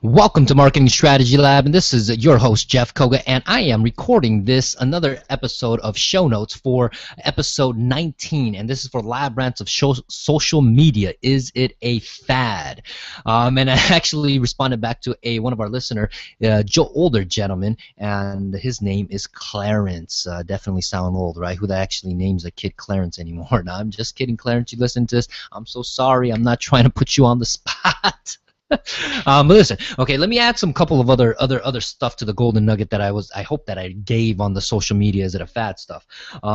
Welcome to Marketing Strategy Lab, and this is your host, Jeff Koga, and I am recording another episode of show notes for episode 19, and this is for Lab Rants of Social Media. Is it a fad? And I actually responded back to one of our listener, older gentleman, and his name is Clarence. Definitely sound old, right? Who that actually names a kid Clarence anymore? No, I'm just kidding, Clarence. You listen to this. I'm so sorry. I'm not trying to put you on the spot. But listen, okay, let me add some couple of other stuff to the golden nugget that I hope that I gave on the social media. Is it a fad stuff?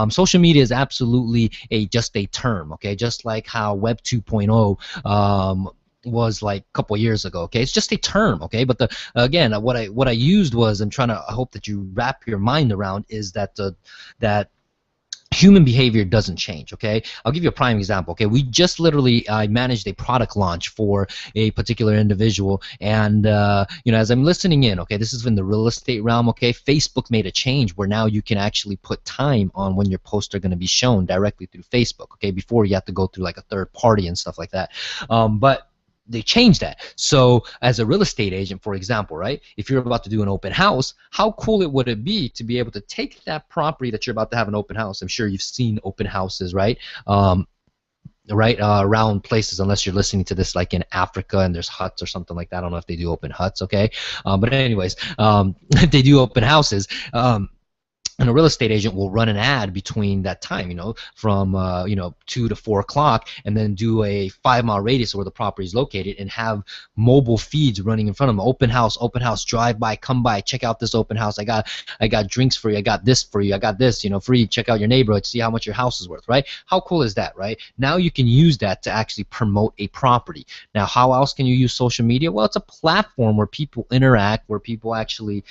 Social media is absolutely just a term, okay, just like how Web 2.0 was like a couple years ago. Okay, it's just a term. Okay, but again, what I used was, I hope that you wrap your mind around is that human behavior doesn't change. Okay, I'll give you a prime example. Okay, we just literally managed a product launch for a particular individual, and as I'm listening in, okay, this is in the real estate realm. Okay, Facebook made a change where now you can actually put time on when your posts are going to be shown directly through Facebook. Okay, before you have to go through like a third party and stuff like that. But they changed that. So as a real estate agent, for example, right, if you're about to do an open house, how cool would it be to be able to take that property that you're about to have an open house? I'm sure you've seen open houses, right? Around places, unless you're listening to this like in Africa and there's huts or something like that. I don't know if they do open huts, okay? But anyways, they do open houses. And a real estate agent will run an ad between that time, from 2 to 4 o'clock, and then do a 5-mile radius where the property is located, and have mobile feeds running in front of them. Open house, drive by, come by, check out this open house. I got drinks for you. I got this for you. I got this, free. Check out your neighborhood. See how much your house is worth, right? How cool is that, right? Now you can use that to actually promote a property. Now, how else can you use social media? Well, it's a platform where people interact, where people actually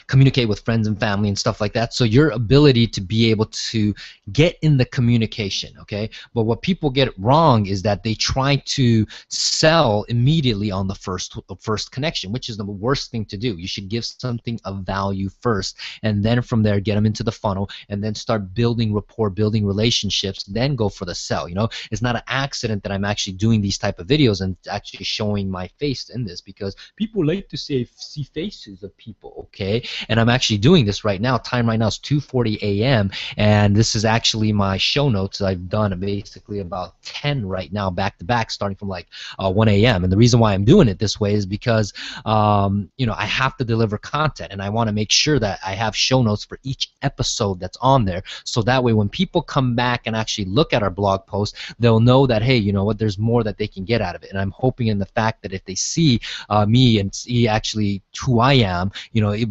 communicate with friends and family and stuff like that. So your ability to be able to get in the communication, okay? But what people get wrong is that they try to sell immediately on the first connection, which is the worst thing to do. You should give something of value first, and then from there get them into the funnel, and then start building rapport, building relationships, then go for the sell. It's not an accident that I'm actually doing these type of videos and actually showing my face in this, because people like to see faces of people, okay? And I'm actually doing this right now. Time right now is 2:40 a.m. and this is actually my show notes. I've done basically about 10 right now, back to back, starting from like 1 a.m. And the reason why I'm doing it this way is because I have to deliver content, and I want to make sure that I have show notes for each episode that's on there, so that way when people come back and actually look at our blog post, they'll know that, hey, you know what, there's more that they can get out of it. And I'm hoping in the fact that if they see me and see actually who I am,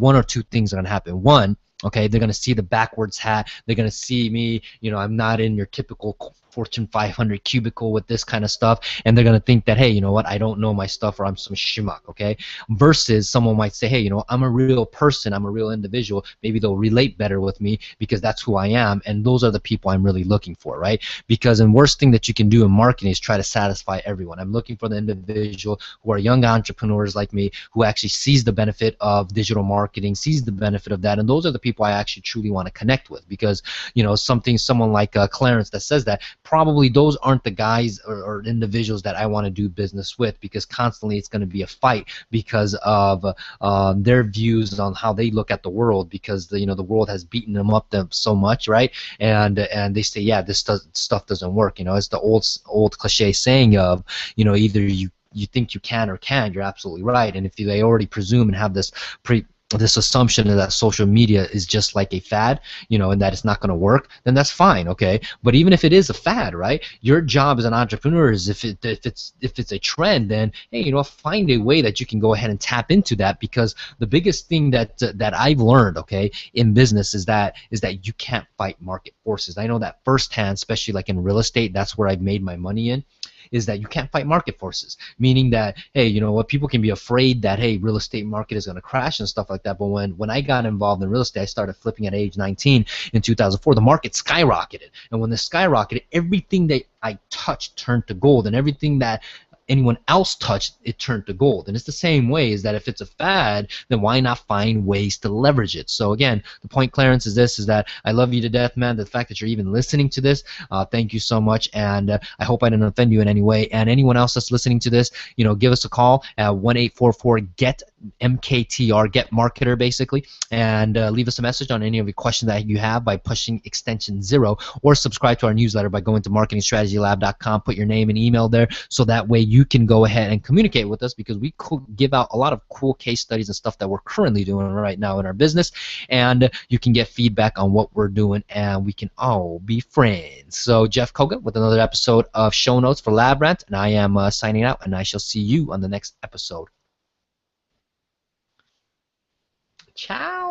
one or two things are going to happen. One, okay, they're going to see the backwards hat. They're going to see me, I'm not in your typical Fortune 500 cubicle with this kind of stuff, and they're going to think that, hey, you know what, I don't know my stuff, or I'm some schmuck, okay? Versus someone might say, hey, I'm a real person, I'm a real individual. Maybe they'll relate better with me because that's who I am, and those are the people I'm really looking for, right? Because the worst thing that you can do in marketing is try to satisfy everyone. I'm looking for the individual who are young entrepreneurs like me, who actually sees the benefit of digital marketing, sees the benefit of that, and those are the people I actually truly want to connect with. Because someone like Clarence that says that, probably those aren't the guys or individuals that I want to do business with, because constantly it's going to be a fight because of their views on how they look at the world, because the world has beaten them up so much, right? And they say, yeah, this stuff doesn't work. It's the old cliche saying of, either you think you can or can't. You're absolutely right. And if they already presume and have this assumption that social media is just like a fad, and that it's not going to work, then that's fine, okay? But even if it is a fad, right, your job as an entrepreneur is, if it's a trend, then, hey, find a way that you can go ahead and tap into that. Because the biggest thing that I've learned, okay, in business is that you can't fight market forces. I know that firsthand, especially like in real estate. That's where I've made my money in, is that you can't fight market forces, meaning that, hey, people can be afraid that, hey, real estate market is going to crash and stuff like that. But when I got involved in real estate, I started flipping at age 19 in 2004. The market skyrocketed, and when this skyrocketed, everything that I touched turned to gold, and everything that anyone else touched, it turned to gold. And it's the same way, is that if it's a fad, then why not find ways to leverage it? So again, the point, Clarence, is this, is that I love you to death, man. The fact that you're even listening to this, thank you so much, and I hope I didn't offend you in any way. And anyone else that's listening to this, you know, give us a call at 1-844-GET MKTR, Get Marketer, basically, and leave us a message on any of the questions that you have by pushing extension 0, or subscribe to our newsletter by going to marketingstrategylab.com. Put your name and email there, so that way you can go ahead and communicate with us, because we give out a lot of cool case studies and stuff that we're currently doing right now in our business, and you can get feedback on what we're doing, and we can all be friends. So Jeff Koga with another episode of Show Notes for LabRant, and I am signing out, and I shall see you on the next episode. Ciao.